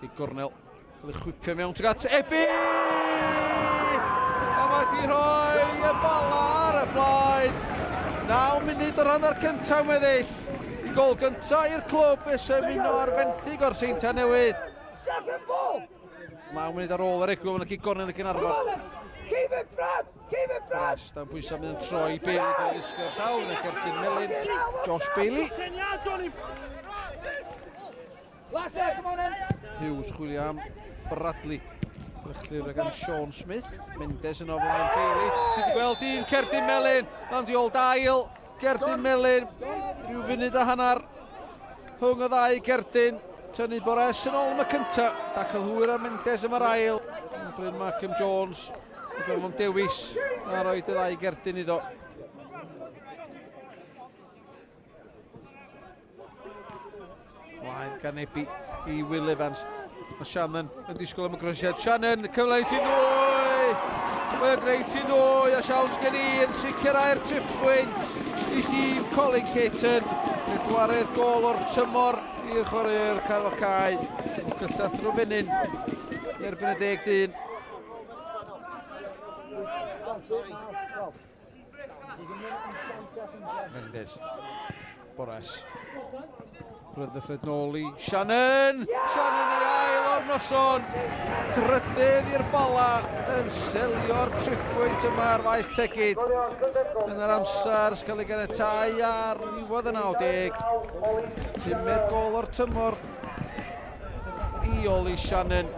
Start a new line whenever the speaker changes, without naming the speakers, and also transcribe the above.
Di Gornel. Cael ei chwipio mewn tuag at Ebi! A mae di rhoi y bala ar y blaen. 9 munud o'r hanner cyntaf weddill. I gol gyntaf i'r clwb es ymuno ar fenthyg o'r Seinta Newydd. 9 munud ar ôl yr egwyl yn y Gornel yn arfer.
Keep it, Brad! Keep it, Brad!
Dan bwysau mynd yn troi Bailey dwi'n ysgol llawn ac erbyn Melin. Josh Bailey.
10 yards on him! Last there, come on in!
Hughes chwilio am Bradley. Brychlir ag am Sean Smith. Mendes yn o flaen Bailey. Sydd wedi gweld un Cerdyn Melin. Lan di ôl dail. Cerdyn Melin. Rhyw funud a hanner. Hwng o ddau Cerdyn. Tynnu Bores yn ôl am y cynta. Dacal hwyr a Mendes am yr ail. Bryn Markham Jones. Gorfod dewis a roed y ddau Gerdyn iddo. Mlaen gan Ebi i Will Evans. Mae Shannon yn disgwyl am y grosiad. Shannon, cyfle i ti ddwy! Mae o greu ti ddwy a Siawns gen i yn sicrhau'r trippwynt i dîm Colin Caton. Pedwaredd gol o'r tymor i'r chwarae'r Carfocau. Cyllath Rwfenyn i erbyn y 10-1. Mendes. Bores. Rutherford nôl i Shannon! Shannon ei ail o'r noson! Trydydd i'r bala yn selio'r tripwynt yma ar faes tegid. Yn yr amser sy'n cael ei ganiatáu ar ddiwedd y 90. 5 gol o'r tymor i Oli Shannon.